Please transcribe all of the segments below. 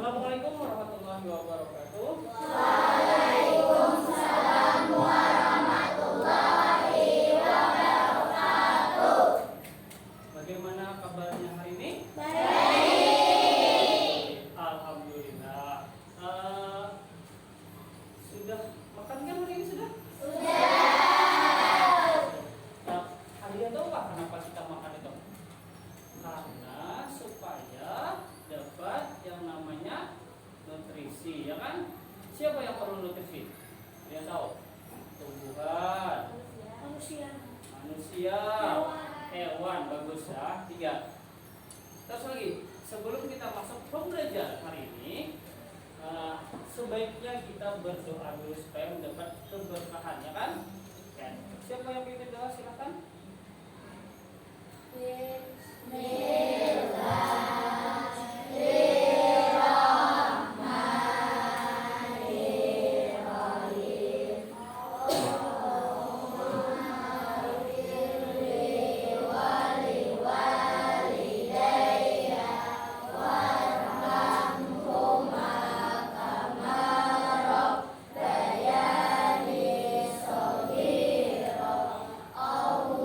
Assalamualaikum warahmatullahi wabarakatuh. Waalaikumsalam warahmatullahi wabarakatuh. Bagaimana kabarnya hari ini? Baik. Alhamdulillah. Sudah makan kan hari ini sudah? Sudah. Nah, kalian tahu Pak kenapa kita makan itu? Karena supaya dapat yang namanya nutrisi, ya kan? Siapa yang perlu nutrisi? Dia tahu? Tumbuhan, manusia, hewan, bagus ya. 3. Terus lagi, sebelum kita masuk pembelajaran hari ini, sebaiknya kita berdoa dulu supaya mendapat keberkahan, ya kan? Ya. Siapa yang ingin doa? Silakan. Allah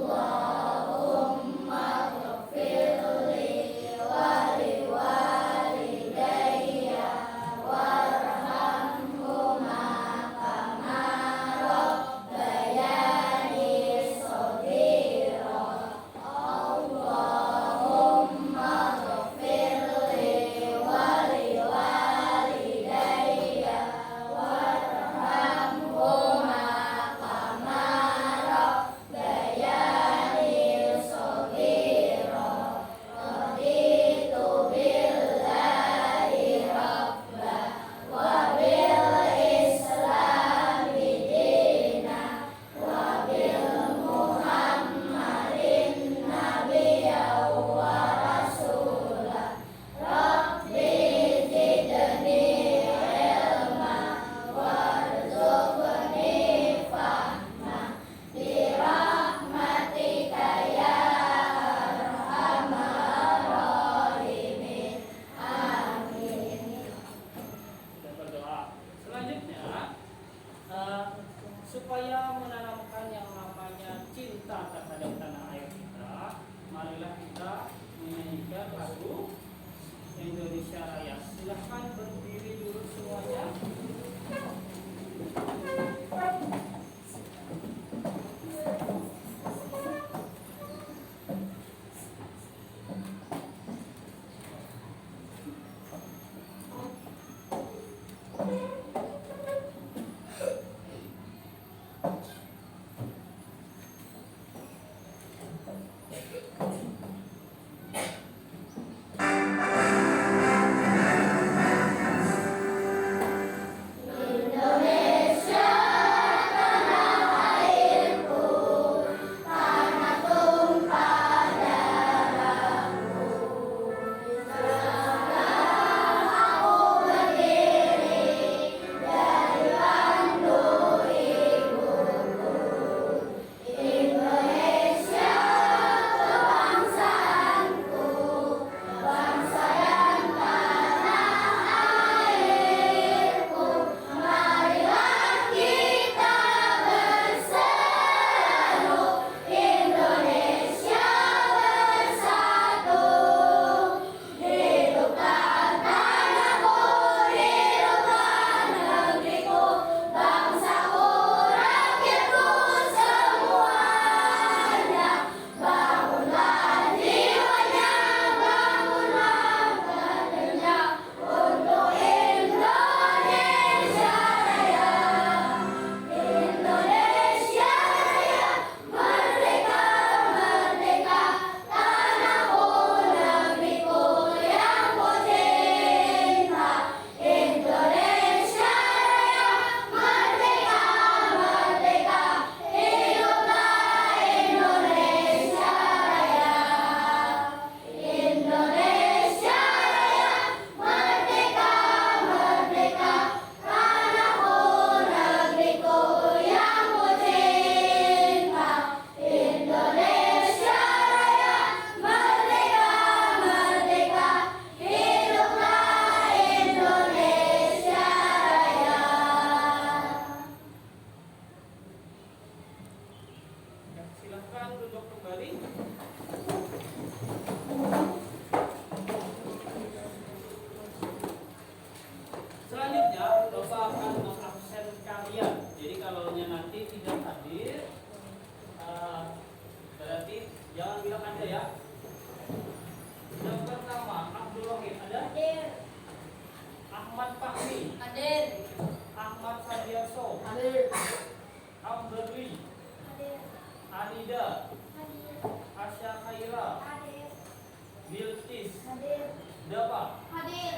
Siva. Hadir.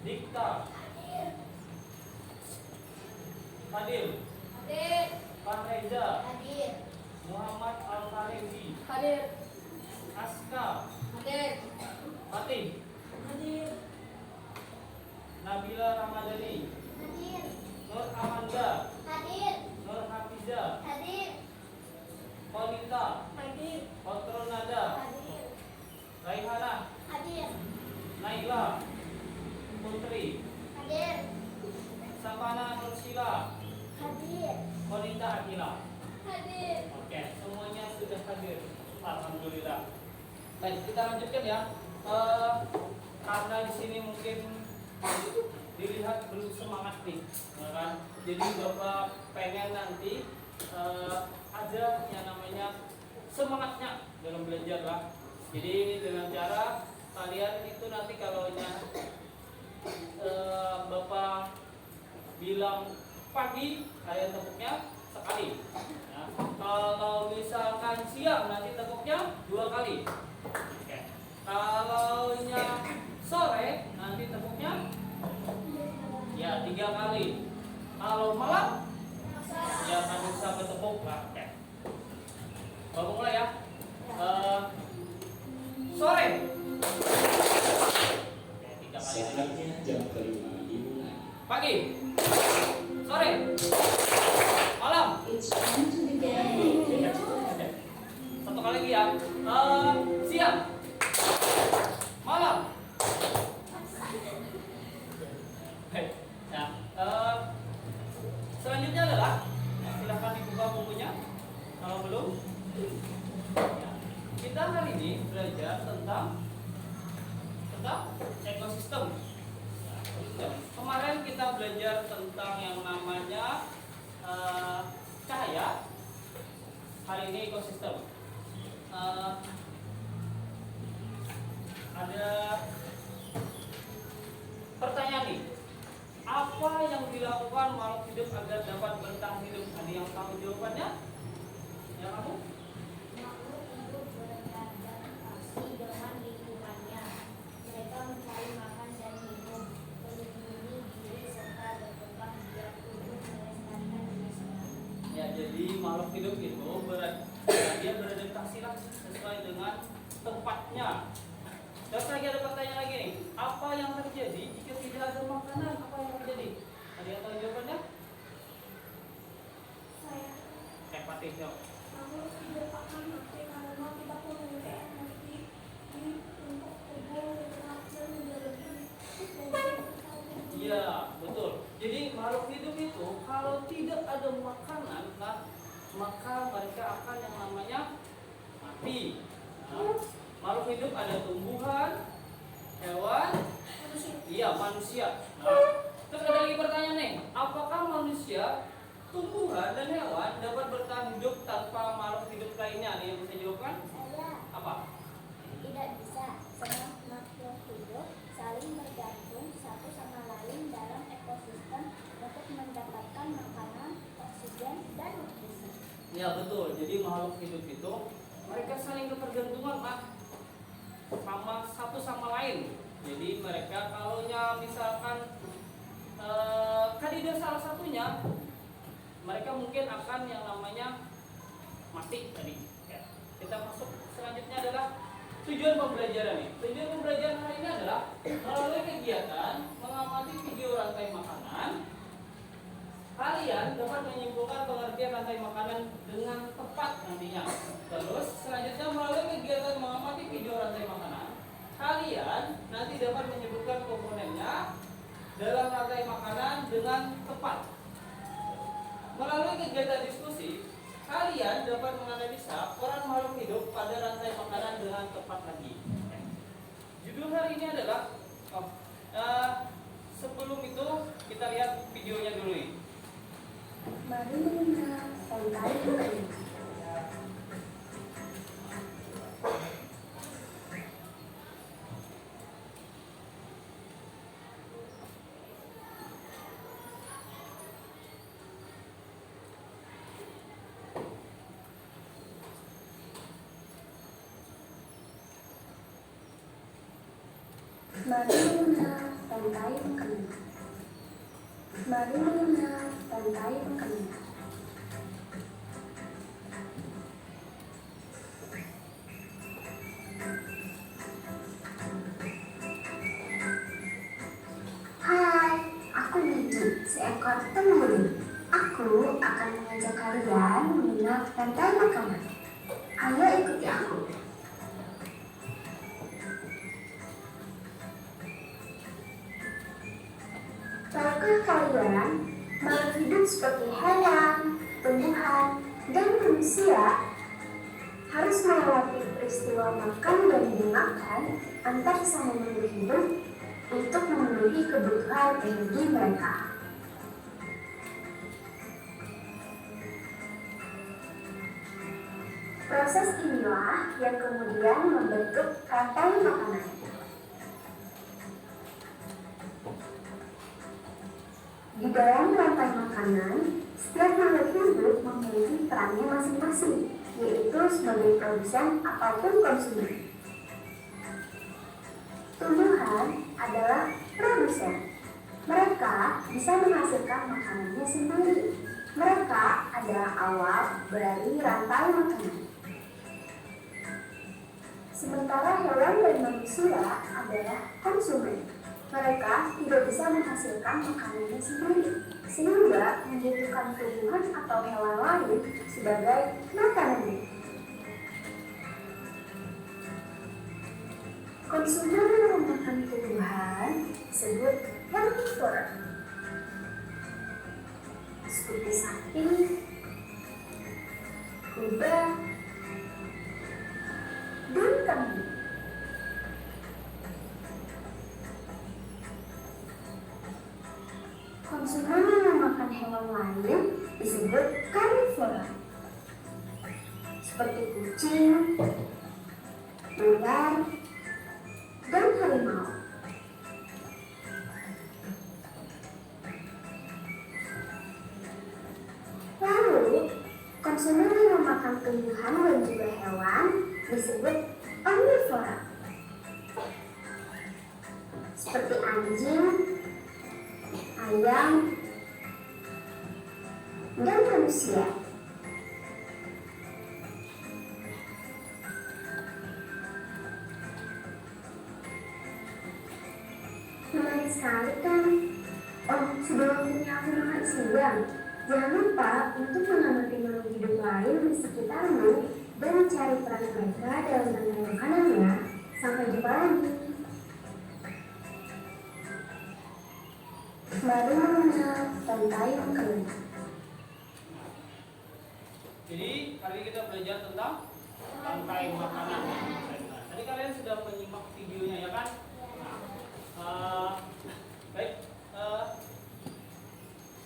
Dikta. Hadir. Fadil. Hadir. Fahreza. Hadir. Muhammad Al-Farezi. Hadir. Aska. Hadir. Fatih. Hadir. Nabila Ramadhani. Hadir. Nur Amanda. Hadir. Nur Hafiza. Hadir. Kolita. Hadir. Nada. Hadir. Raihana. Hadir. Naila. Putri. Hadir. Sapana Nursila. Hadir. Kolita Akila. Hadir. Oke, semuanya sudah hadir. Alhamdulillah. Baik, kita lanjutkan ya. Karena di sini mungkin dilihat belum semangat nih, ya kan? Jadi Bapak pengen nanti ada yang namanya semangatnya dalam belajar lah. Jadi dengan cara kalian itu nanti kalau Bapak bilang pagi, kalian tepuknya sekali. Ya. Kalau misalkan siang nanti tepuknya 2 kali. Oke. Kalau sore nanti tepuknya ya 3 kali. Kalau malam ya kan bisa bertepuk lah. Oke. Bapak mulai ya. Sore. Oke, 3 kali. Saatnya jam kelima dimulai. Pagi. Sore. Malam. It's time to begin. Satu kali lagi ya. Siang. Malam. Baik. Nah, selanjutnya adalah silahkan dibuka bukunya kalau belum. Ya. Kita hari ini belajar tentang ekosistem. Ya. Kemarin kita belajar tentang yang namanya cahaya. Hari ini ekosistem. Ada pertanyaan nih. Apa yang dilakukan makhluk hidup agar dapat bertahan hidup? Ada yang tahu jawabannya? Ya kamu? Makhluk hidup beradaptasi dengan lingkungannya. Mereka mencari makan dan minum, melindungi diri serta berkembang biak untuk melestarikan diri sendiri. Ya, jadi makhluk hidup itu dia beradaptasi lah sesuai dengan tempatnya. Terus lagi ada pertanyaan lagi nih. Apa yang terjadi jika tidak ada makanan? Apa yang terjadi? Ada yang tahu jawabannya? Saya Fatih, jawab. makhluk hidup akan mati karena tidak memiliki energi untuk tubuh bergerak dan menjadi Iya, betul. Jadi makhluk hidup itu kalau tidak ada makanan, maka mereka akan yang namanya mati. Nah, makhluk hidup ada tumbuhan, hewan, iya manusia. Nah, terus ada lagi pertanyaan nih, apakah manusia, tumbuhan dan hewan dapat bertahan hidup tanpa makhluk hidup lainnya? Ada yang bisa jawabkan? Saya Apa? tidak bisa. Semua makhluk hidup saling bergantung satu sama lain dalam ekosistem untuk mendapatkan makanan, oksigen, dan nutrisi. Ya betul. Jadi makhluk hidup itu mereka saling ketergantungan sama satu sama lain. Jadi mereka kalau misalkan kandidat salah satunya, mereka mungkin akan yang namanya mati tadi. Ya. Kita masuk selanjutnya adalah tujuan pembelajaran nih. Tujuan pembelajaran hari ini adalah melalui kegiatan mengamati video rantai makanan. Kalian dapat menyimpulkan pengertian rantai makanan dengan tepat nantinya. Terus selanjutnya melalui kegiatan mengamati video rantai makanan, kalian nanti dapat menyebutkan komponennya dalam rantai makanan dengan tepat. Melalui kegiatan diskusi, kalian dapat menganalisa peran makhluk hidup pada rantai makanan dengan tepat lagi. Judul hari ini adalah sebelum itu kita lihat videonya dulu nih. Bagaimana tentang Mari mengenal rantai makanan. Mari mengenal rantai makanan. Hai, aku Gigi, seekor temurui. Aku akan mengajak kalian mengenal rantai makanan. Ayo ikuti aku. Tahukah kalian, makhluk hidup seperti hewan, tumbuhan, dan manusia harus melewati peristiwa makan dan dimakan antar sesama makhluk hidup untuk memenuhi kebutuhan energi mereka. Proses inilah yang kemudian membentuk rantai makanan. Di dalam rantai makanan, setiap makhluk hidup memiliki perannya masing-masing, yaitu sebagai produsen ataupun konsumen. Tumbuhan adalah produsen. Mereka bisa menghasilkan makanannya sendiri. Mereka adalah awal dari rantai makanan. Sementara hewan dan manusia adalah konsumen. Mereka tidak bisa menghasilkan makanannya sendiri, sehingga membutuhkan tumbuhan atau hewan lain sebagai makanannya. Konsumen yang memakan tumbuhan disebut herbivora, seperti sapi, kuda, dan kambing. Konsumen yang memakan hewan lain disebut karnivora, seperti kucing, ular, dan harimau. Lalu, konsumen yang memakan tumbuhan dan juga hewan disebut omnivora, seperti anjing, ayam, dan manusia. Menarik sekali kan? Oh, sebelumnya aku makan siang, jangan lupa untuk mengamati makhluk hidup lain di sekitarmu dan mencari peran mereka dalam rantai makanannya. Sampai jumpa lagi. Mari mengenal rantai makanan. Jadi hari ini kita belajar tentang rantai makanan. Tadi kalian sudah menyimak videonya ya kan? Baik.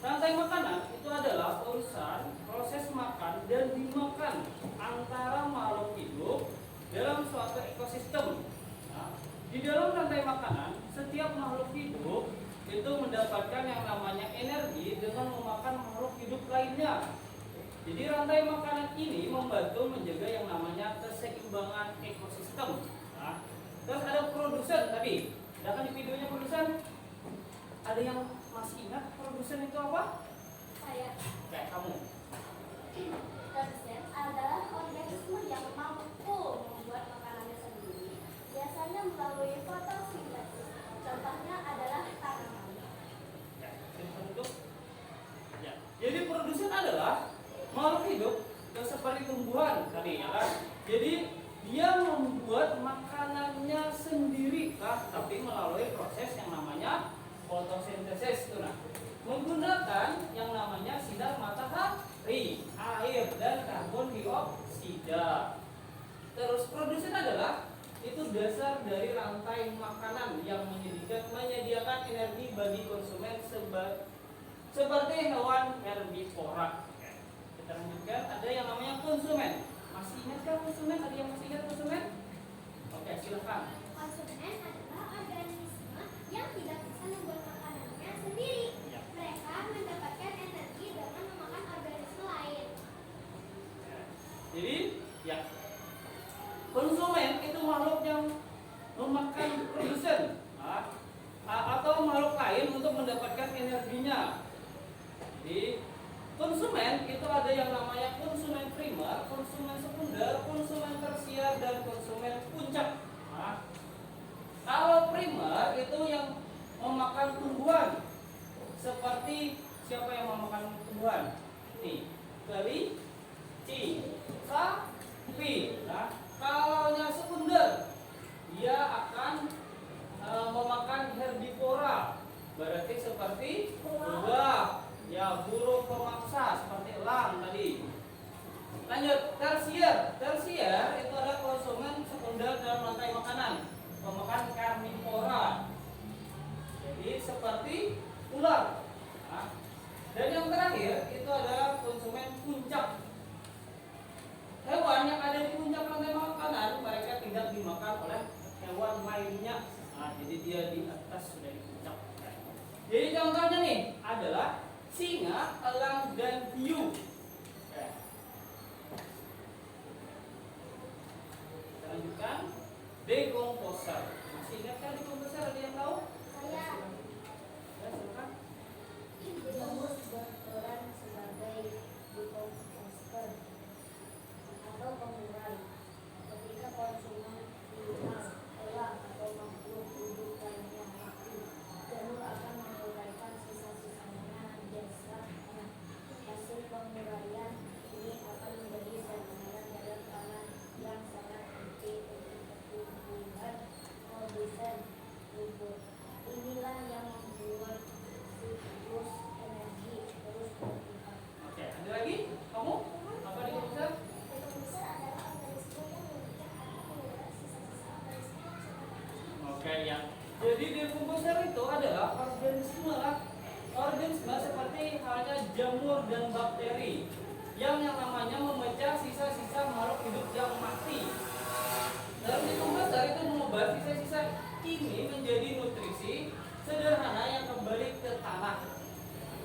Rantai makanan itu adalah urusan proses makan dan dimakan antara makhluk hidup dalam suatu ekosistem. Nah, di dalam rantai makanan, setiap makhluk hidup itu mendapatkan yang namanya energi dengan memakan makhluk hidup lainnya. Jadi rantai makanan ini membantu menjaga yang namanya keseimbangan ekosistem. Nah, terus ada produsen tadi. Ada kan di videonya produsen? Ada yang masih ingat produsen itu apa? Saya. Kayak kamu. Produsen adalah organisme yang mampu membuat makanannya sendiri, biasanya melalui fotosintesis. Contohnya adalah tanaman. Ya, untuk. Ya. Jadi produsen adalah makhluk hidup yang seperti tumbuhan tadi ya kan. Jadi dia membuat makanannya sendiri lah, tapi melalui proses yang namanya fotosintesis. Nah, menggunakan yang namanya sinar matahari, air, dan karbon dioksida. Terus produsen adalah itu dasar dari rantai makanan yang menyediakan energi bagi konsumen seperti hewan herbivora. Kita lanjutkan, ada yang namanya konsumen. Masih ingat kan konsumen? Ada yang masih ingat konsumen? Oke, silakan. Konsumen adalah organisme yang tidak bisa membuat makanannya sendiri. Ya. Mereka mendapatkan energi dengan memakan organisme lain. Jadi, ya, konsumen itu makhluk yang memakan produsen. Nah, energinya. Jadi konsumen itu ada yang namanya konsumen primer, konsumen sekunder, konsumen tersier, dan konsumen puncak. Nah, kalau primer itu yang memakan tumbuhan, seperti siapa yang memakan tumbuhan? Nih, kelinci, sapi. Nah, kalau yang sekunder, dia akan memakan herbivora, berarti seperti lebah, ya burung pemangsa seperti elang tadi. Lanjut, tersier itu adalah konsumen sekunder dalam rantai makanan, memakan karnivora, jadi seperti ular. Nah, dan yang terakhir itu adalah konsumen puncak. Hewan yang ada di puncak rantai makanan, mereka tidak dimakan oleh hewan lainnya. Nah, jadi dia di atas, sudah di puncak. Jadi contohnya nih adalah singa, elang, dan hiu. Kita lanjutkan. Dekomposer. Masih ingat kan dekomposer? Ada yang tahu? Saya Ya, silakan. Humus berperan sebagai dekomposer atau pengurai. Ketika konsumen binatang, elang atau makhluk hidup lainnya mati, janur akan menguraikan sisa-sisanya jasanya. Hasil penguraian ini akan menjadi sedimen dalam tanah yang sangat penting untuk pertumbuhan produsen subur. Inilah yang membuat siklus energi terus berputar. Oke, ada lagi? Kamu? Apa dekomposer? Dekomposer adalah organisme yang memecah atau mengurai sisa-sisa organisme yang sudah mati. Oke, ya. Jadi dekomposer itu adalah organisme seperti halnya jamur dan bakteri yang namanya memecah sisa-sisa makhluk hidup yang mati. Dalam dekomposer itu mengubah sisa-sisa ini menjadi nutrisi sederhana yang kembali ke tanah.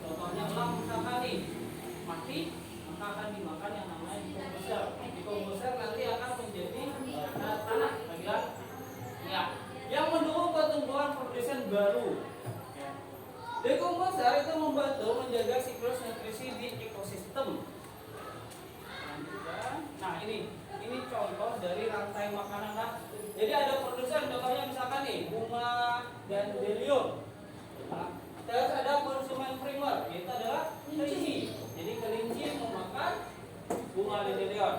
Contohnya elang misalkan nih mati, maka akan dimakan yang namanya dekomposer. Dekomposer nanti akan menjadi tanah bagian ya, yang mendukung pertumbuhan produsen baru. Dekomposer itu membantu menjaga siklus nutrisi di ekosistem. Nah, ini contoh dari rantai makanan. Nah, jadi ada produsen, contohnya misalkan nih bunga dan dandelion. Nah, terus ada konsumen primer, itu adalah kelinci. Jadi kelinci memakan bunga dandelion.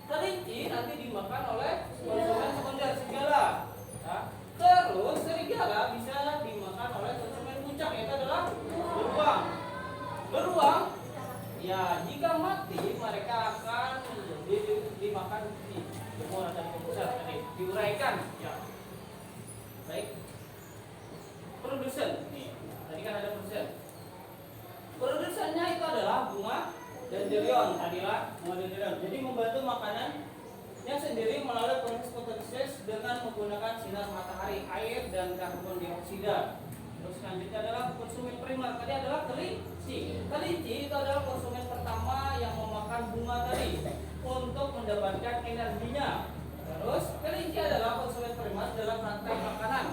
Kelinci nanti dimakan oleh konsumen sekunder, serigala. Nah, terus serigala bisa dimakan oleh konsumen puncak, itu adalah beruang. Beruang, ya jika mati mereka akan dimakan di jemur atau dikompos tadi, diuraikan. Ya, baik. Produsen, nih tadi kan ada produsen. Produsennya itu adalah bunga dandelion, tadilah bunga dandelion. Jadi membantu makanannya sendiri melalui proses fotosintesis dengan menggunakan sinar matahari, air, dan karbon dioksida. Terus selanjutnya adalah konsumen primer. Tadi adalah kelinci. Kelinci itu adalah konsumen pertama yang memakan bunga tadi untuk mendapatkan energinya. Terus kelinci adalah konsumen primer dalam rantai makanan.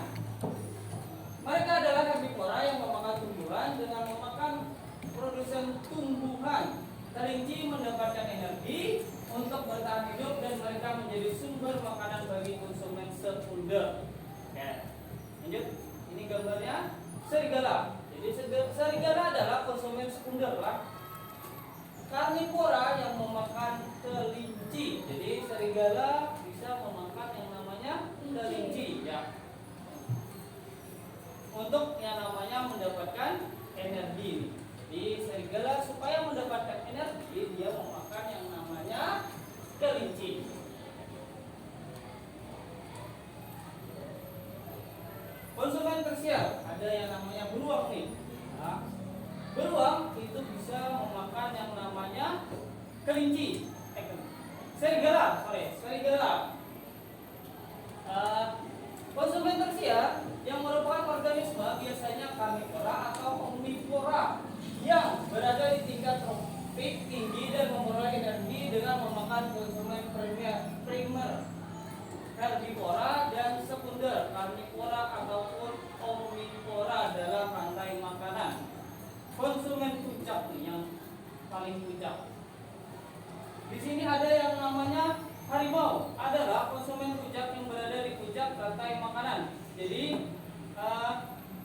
Mereka adalah herbivora yang memakan tumbuhan dengan memakan produsen tumbuhan. Kelinci mendapatkan energi untuk bertahan hidup dan mereka menjadi sumber makanan bagi konsumen sekunder. Oke, lanjut. Ini gambarnya serigala. Jadi serigala adalah konsumen sekunder lah. Karnivora yang memakan kelinci. Jadi serigala bisa memakan yang namanya kelinci ya. Untuk yang namanya mendapatkan energi. Jadi serigala supaya mendapatkan energi dia memakan yang namanya kelinci. Konsumen tersier ada yang namanya beruang nih. Nah, beruang itu bisa memakan yang namanya kelinci. Serigala. Konsumen tersier yang merupakan organisme biasanya karnivora atau omnivora yang berada di tingkat tropik tinggi dan memperoleh energi dengan memakan konsumen primer, herbivora dan sekunder, karnivora ataupun omnivora dalam rantai makanan. paling puncak. Di sini ada yang namanya harimau, adalah konsumen puncak yang berada di puncak rantai makanan. Jadi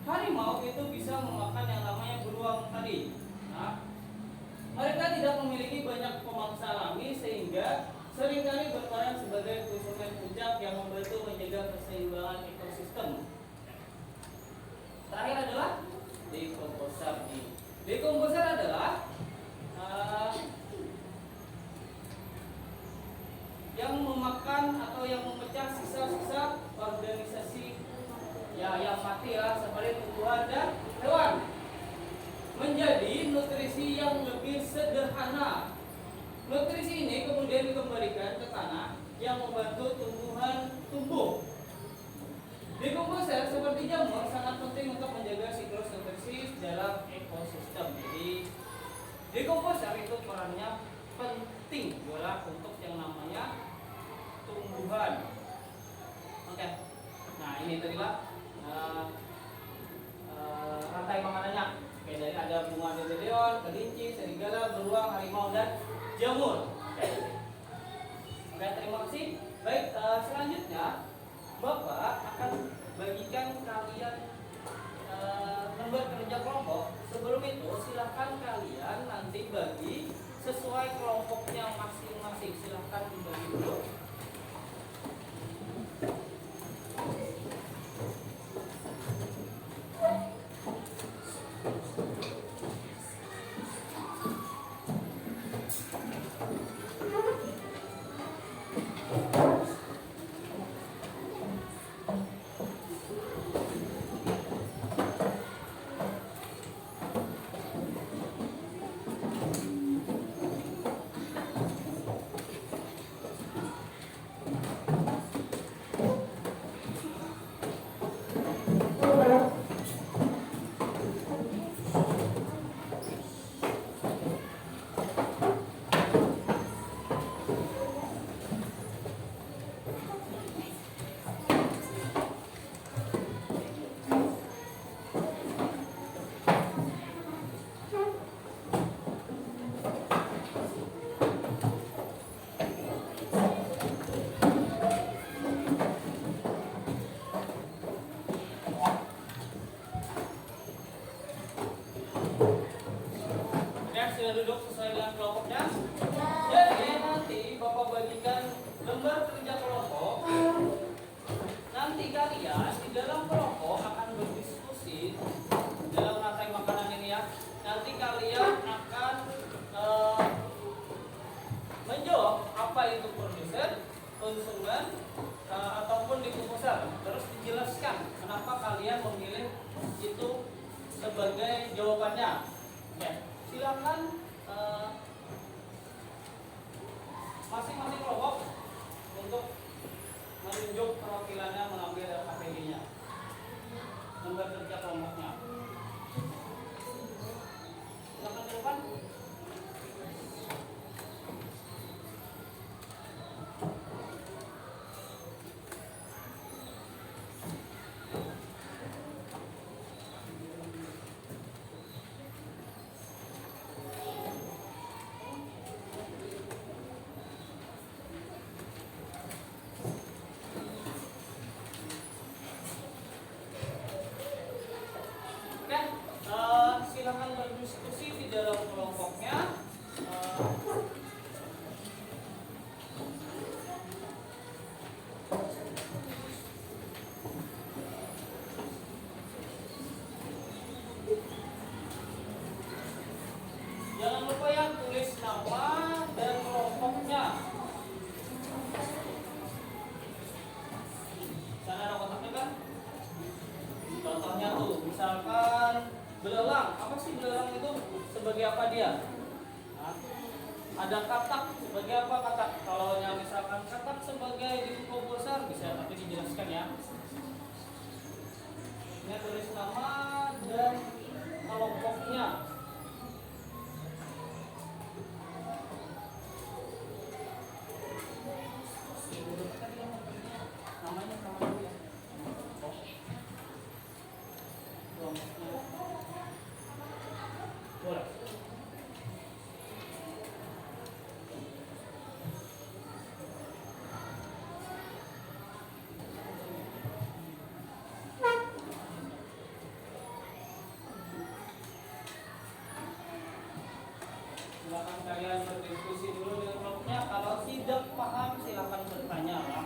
harimau itu bisa memakan yang namanya beruang tadi. Nah, mereka tidak memiliki banyak pemangsa alami sehingga seringkali berperan sebagai konsumen puncak yang membantu menjaga keseimbangan ekosistem. Terakhir adalah dekomposer. Dekomposer adalah yang memakan atau yang memecah sisa-sisa organisasi yang mati ya, seperti tumbuhan dan hewan menjadi nutrisi yang lebih sederhana. Nutrisi ini kemudian dikembalikan ke tanah yang membantu tumbuhan tumbuh. Dekomposer seperti jamur sangat penting untuk menjaga siklus nutrisi dalam ekosistem. Jadi dekomposer itu perannya penting adalah untuk yang namanya tumbuhan. Oke. Nah, ini tadilah rantai makanannya. Oke, dari ada bunga dandelion, kelinci, serigala, beruang, harimau dan jamur. Oke, terima kasih. Baik, selanjutnya Bapak akan bagikan kalian lembar kerja kelompok. Sebelum itu silahkan kalian nanti bagi sesuai kelompoknya masing-masing. Silahkan dibagi dulu. Duduk sesuai dengan kelompoknya. Jadi nanti Bapak bagikan lembar kerja kelompok. Nanti kalian di dalam kelompok akan berdiskusi dalam rantai makanan ini ya. Nanti kalian akan menjawab apa itu produsen, konsumen, ataupun dekomposer. Terus dijelaskan kenapa kalian memilih itu sebagai jawabannya. Oke. Silakan masing-masing kelompok untuk menunjuk perwakilannya mengambil KTG-nya, lembar kerja kelompoknya. Silakan ke depan. Silakan berdiskusi di dalam kelompoknya. Jangan lupa ya tulis nama dan kelompoknya. Sana ada kotaknya kan? Contohnya tuh, misalkan belalang. Apa sih belalang itu? Sebagai apa dia? Nah, ada katak. Sebagai apa katak? Kalau yang misalkan katak sebagai dekomposer bisa, tapi dijelaskan ya. Ini tulis nama dan kelompoknya. Namanya sama dulu ya. Kelompoknya. Boleh. Silakan kalian berdiskusi dulu dengan kelompoknya. Kalau tidak paham silakan bertanya lah.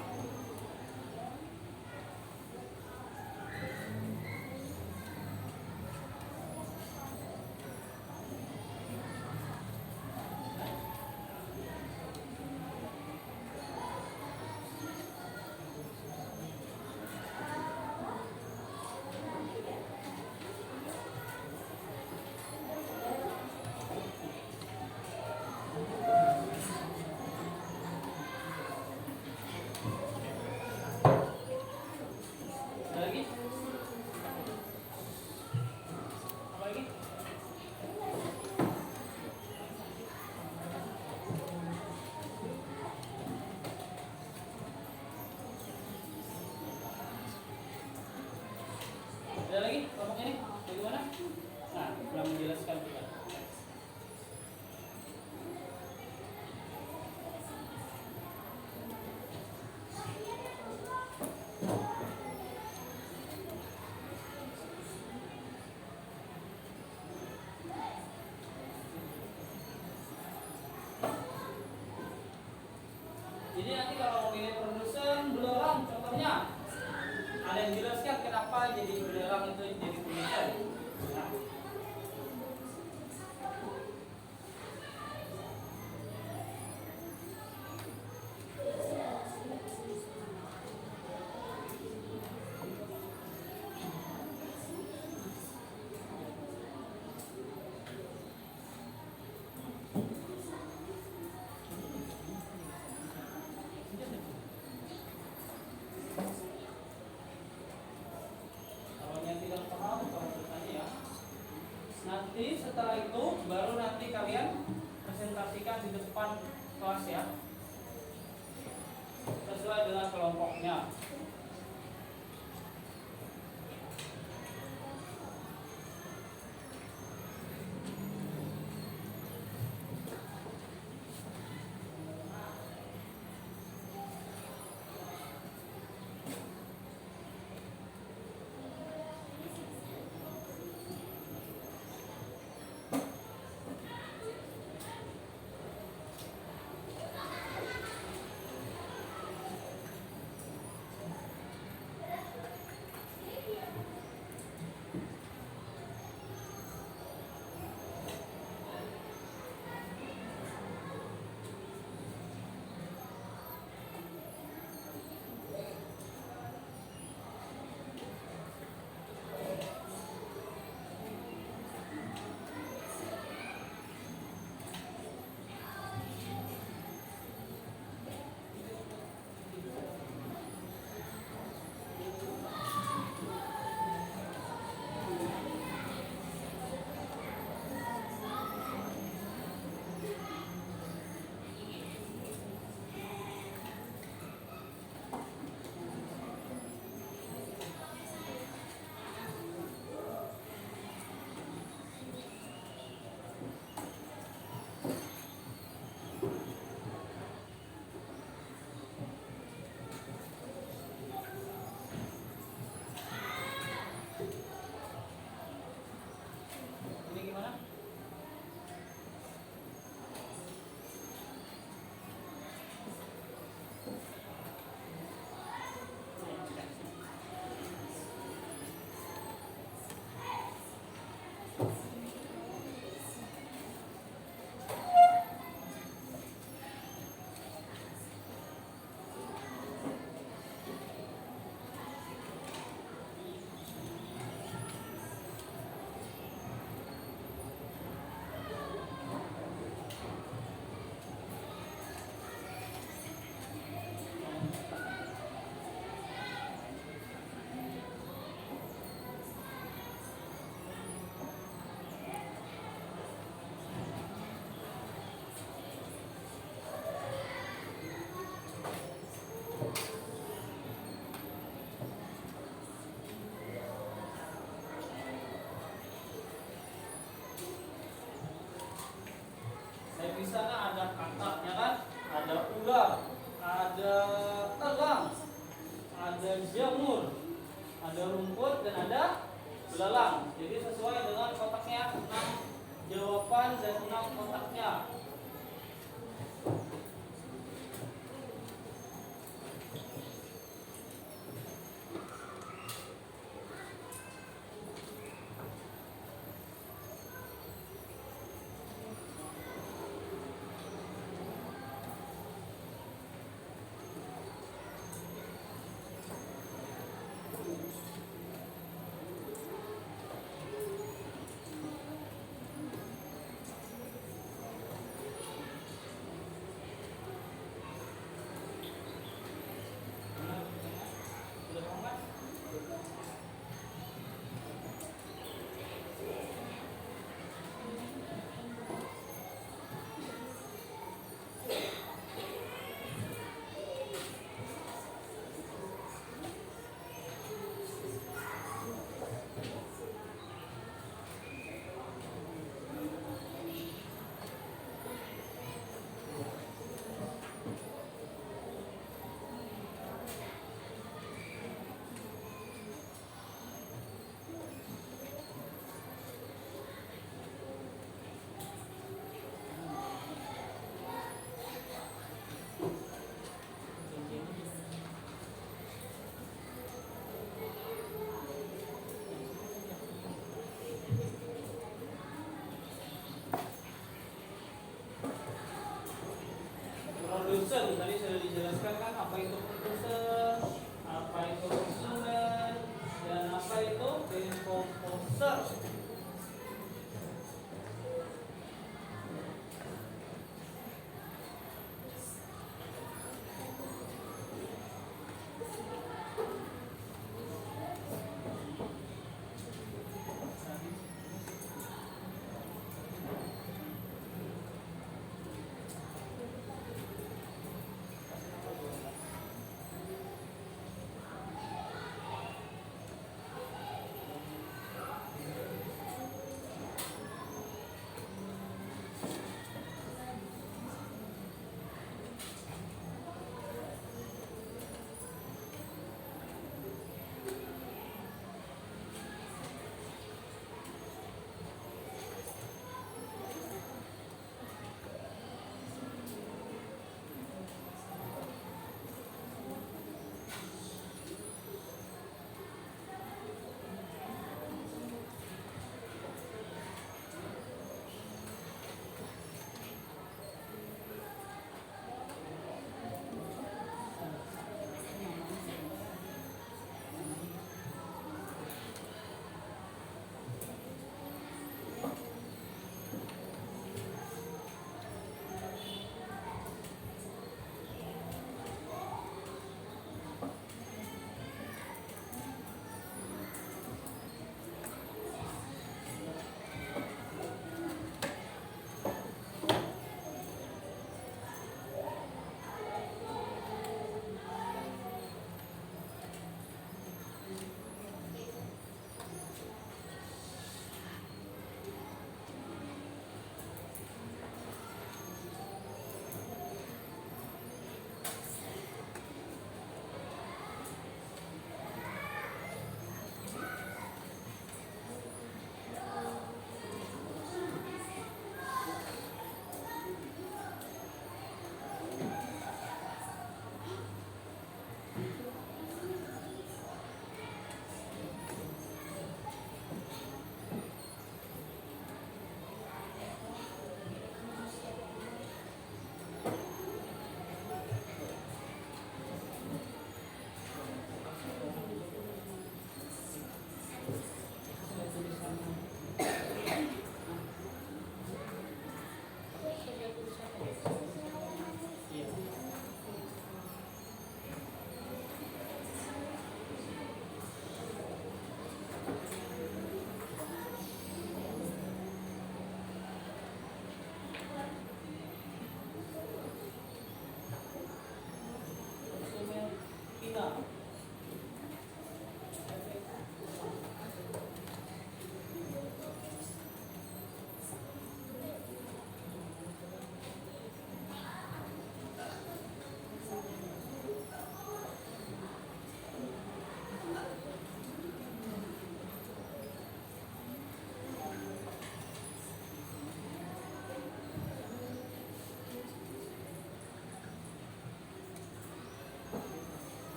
Ada lagi? Apa lagi? Ada lagi kelompok ini? Bagaimana? Nah, belum menjelaskan juga. Jadi nanti kalau memilih penulisan belerang contohnya, ada yang jelaskan kenapa jadi belerang itu jadi penulisan. Nah, kalau yang tidak paham kalau bertanya ya. Nanti setelah itu baru nanti kalian presentasikan di depan kelas ya, sesuai dengan kelompoknya. Ini gimana? Di sana ada katak, ya kan? Ada ular, ada elang, ada jamur, ada rumput dan ada belalang. Jadi sesuai dengan kotaknya 6 jawaban dan 6 kotaknya.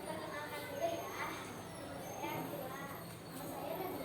Perkenalkan dulu ya. Saya Akila. Nama saya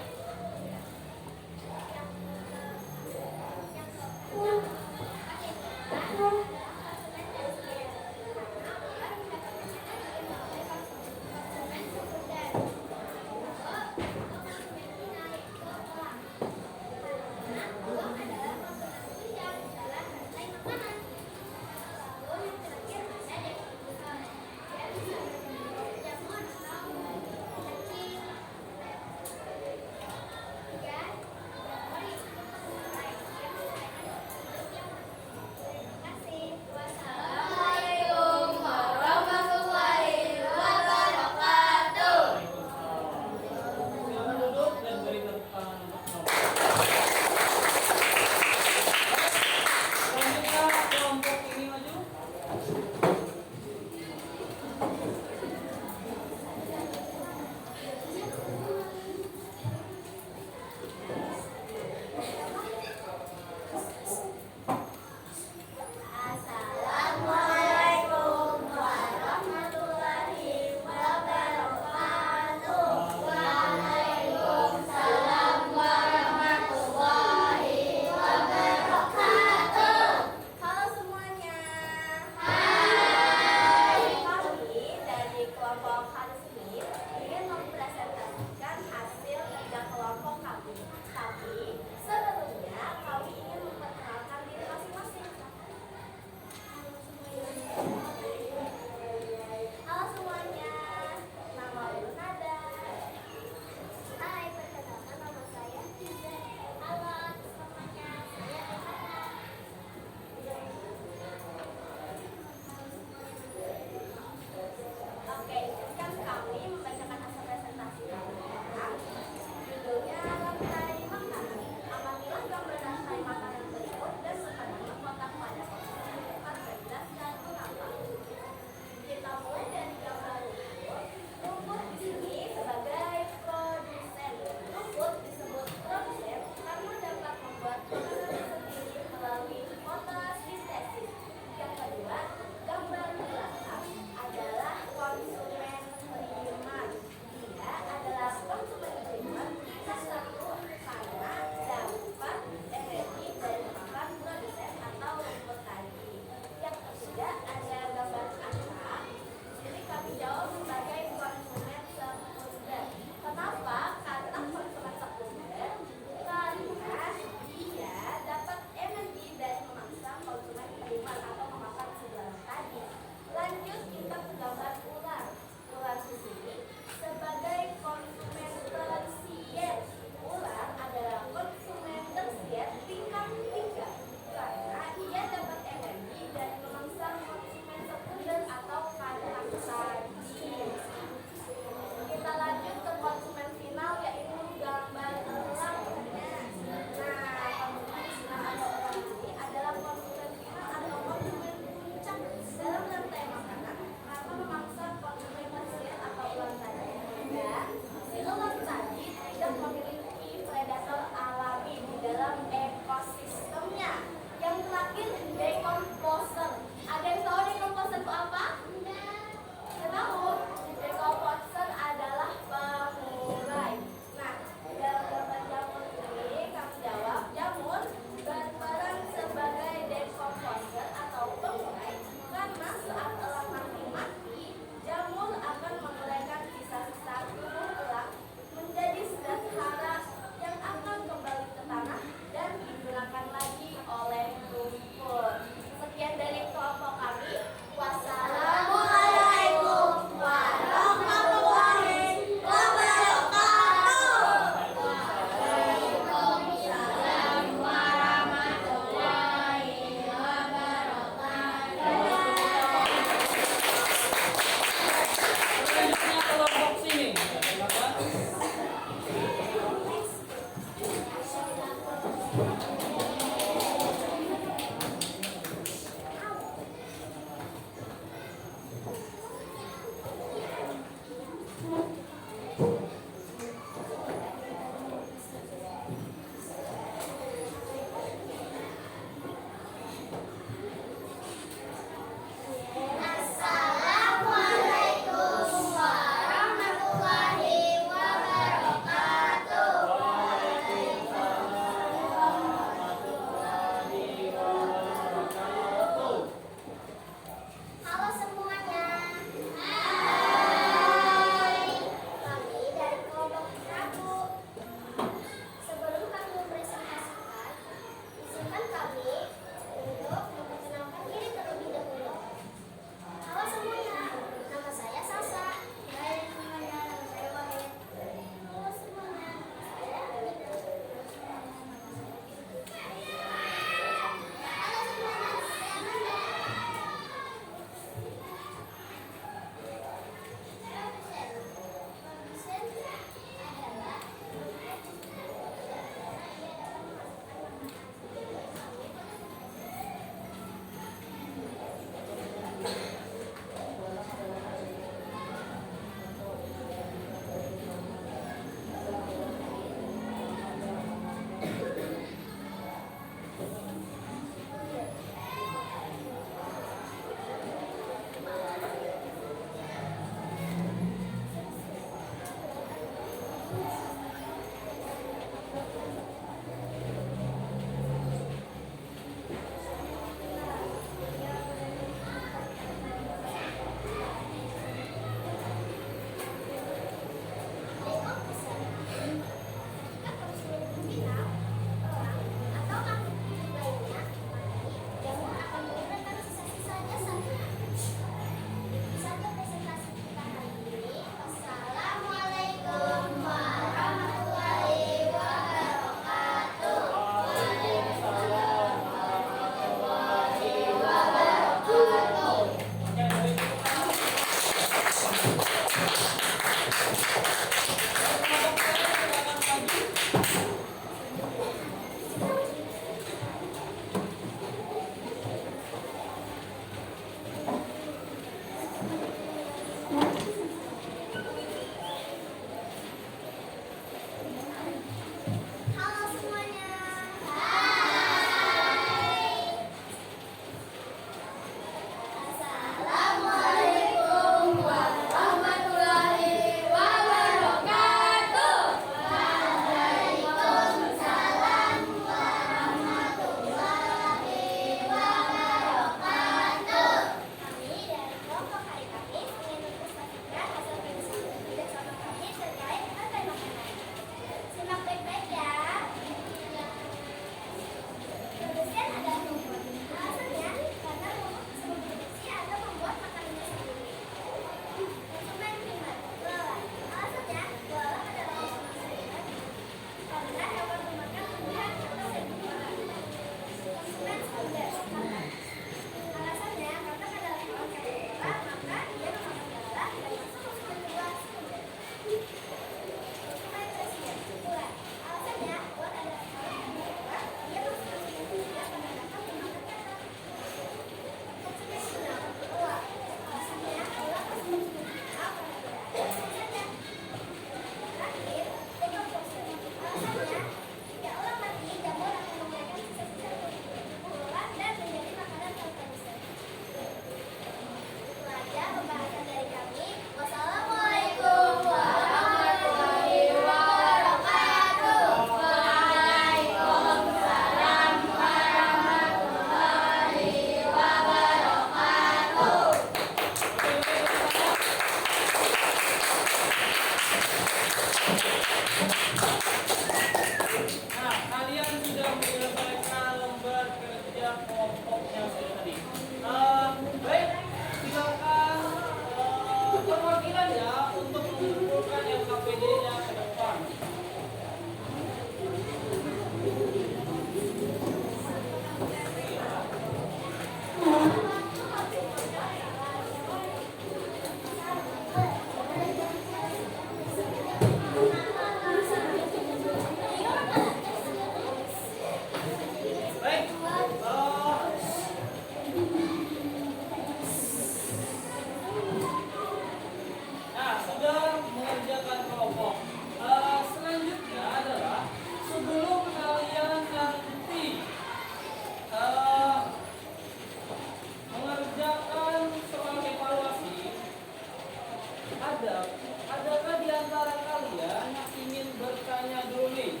Adakah di antara kalian yang ingin bertanya dulu nih?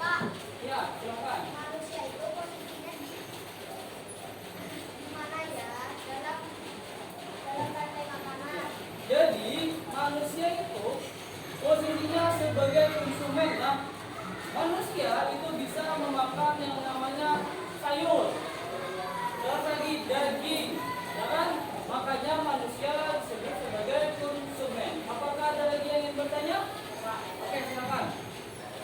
Pak, Ya, silakan. manusia itu posisinya di mana ya? Dalam rantai makanan. Jadi manusia itu posisinya sebagai konsumen. Nah, manusia itu bisa memakan yang namanya sayur, terus lagi daging, ya kan? Makanya manusia disebut sebagai konsumen. Apakah ada lagi yang ingin bertanya? Pak, oke silakan.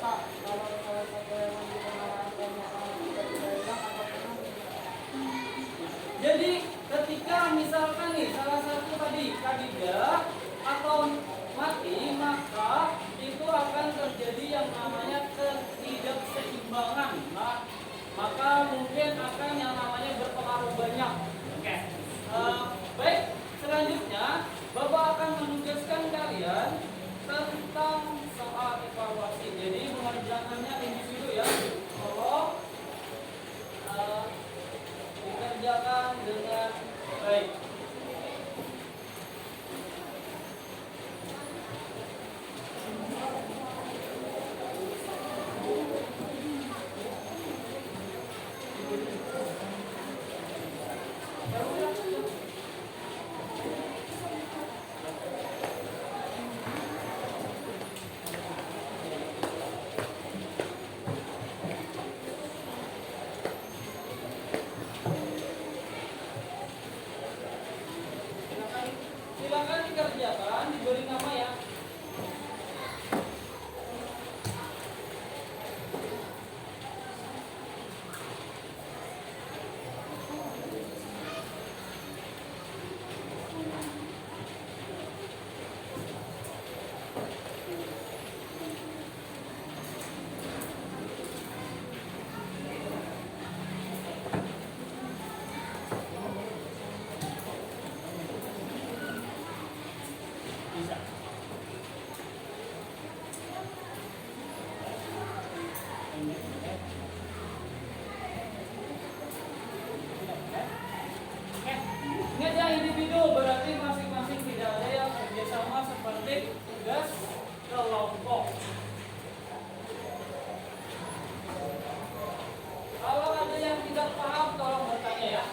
Pak, kalau salah satu hewan di rantai makanan itu tidak hilang apakah Jadi ketika misalkan nih salah satu tadi kandidat atau mati, maka itu akan terjadi yang namanya ketidakseimbangan. Nah, maka mungkin akan yang namanya berpengaruh banyak. Oke. Baik, selanjutnya Bapak akan menugaskan kalian tentang soal evaluasi. Jadi mengerjakannya individu ya. Tolong dikerjakan dengan baik. Silakan dikerjakan, diberi nama ya. Bisa. Ingat ya, individu berarti masing-masing tidak ada yang kerjasama seperti tugas kelompok. Kalau ada yang tidak paham tolong bertanya ya.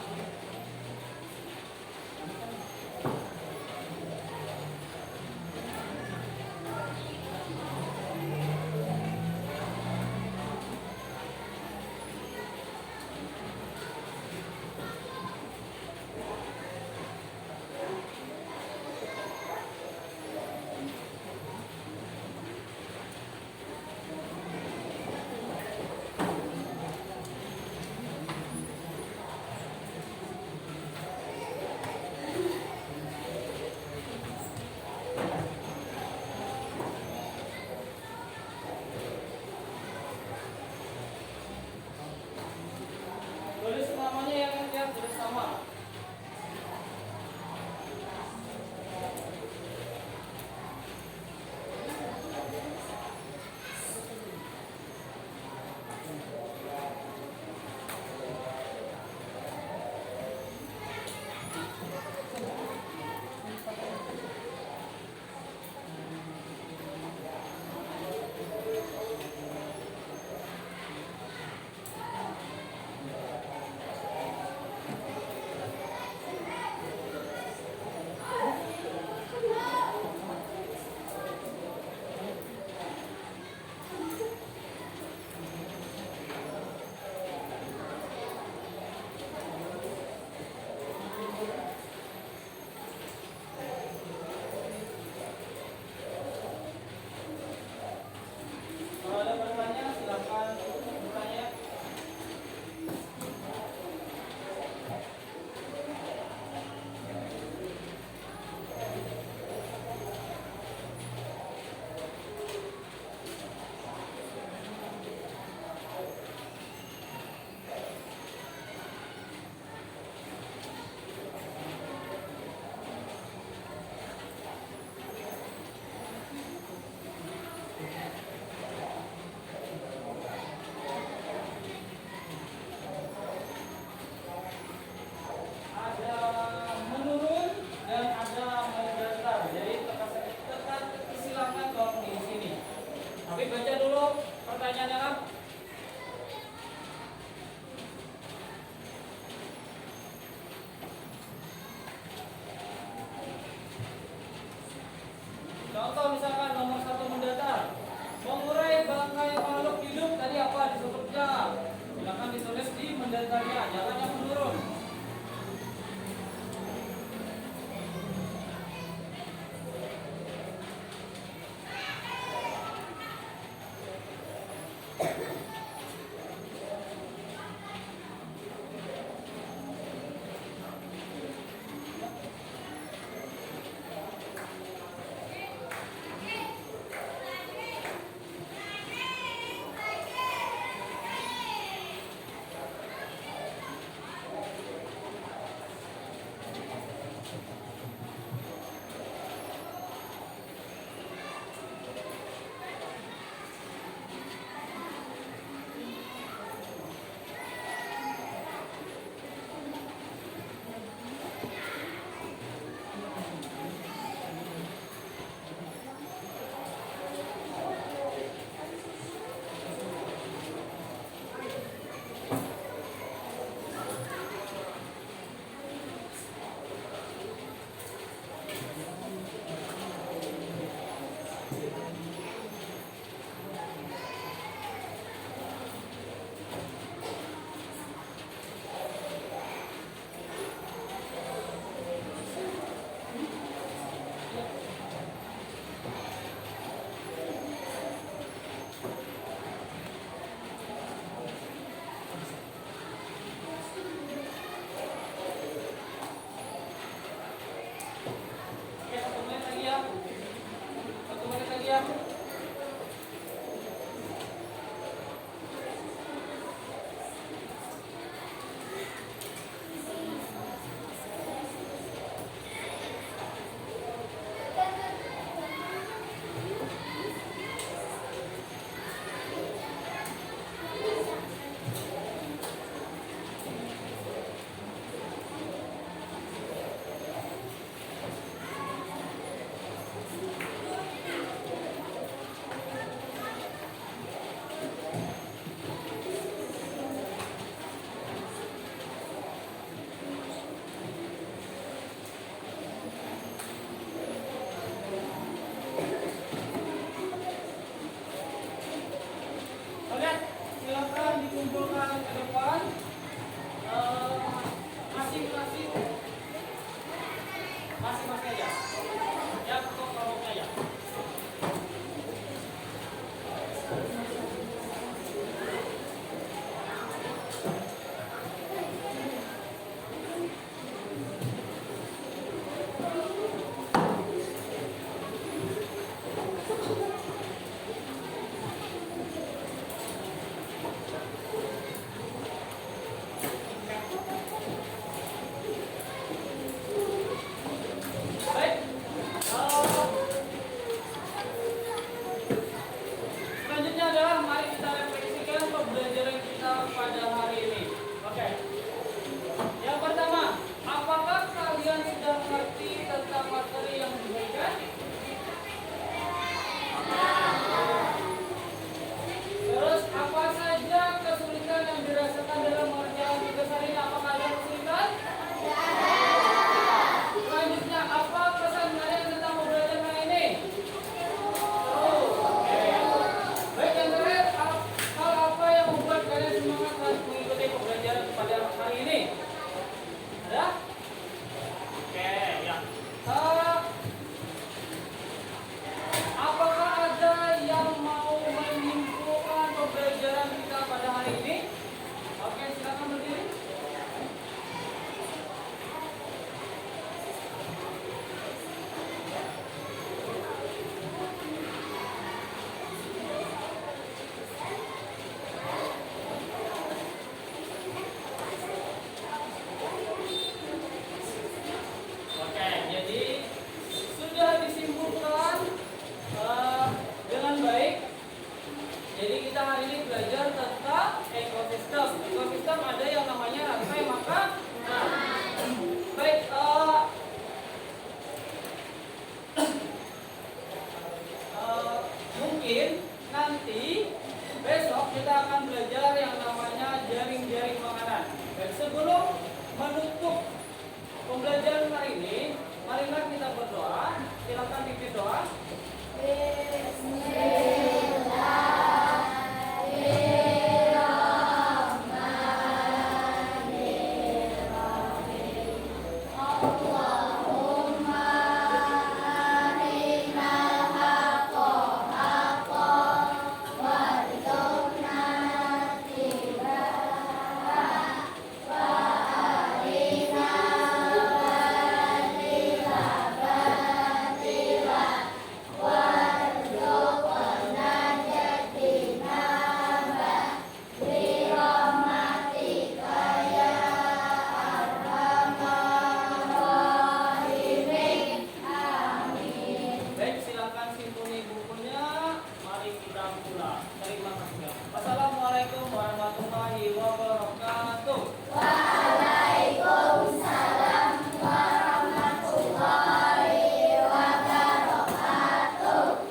Yeay.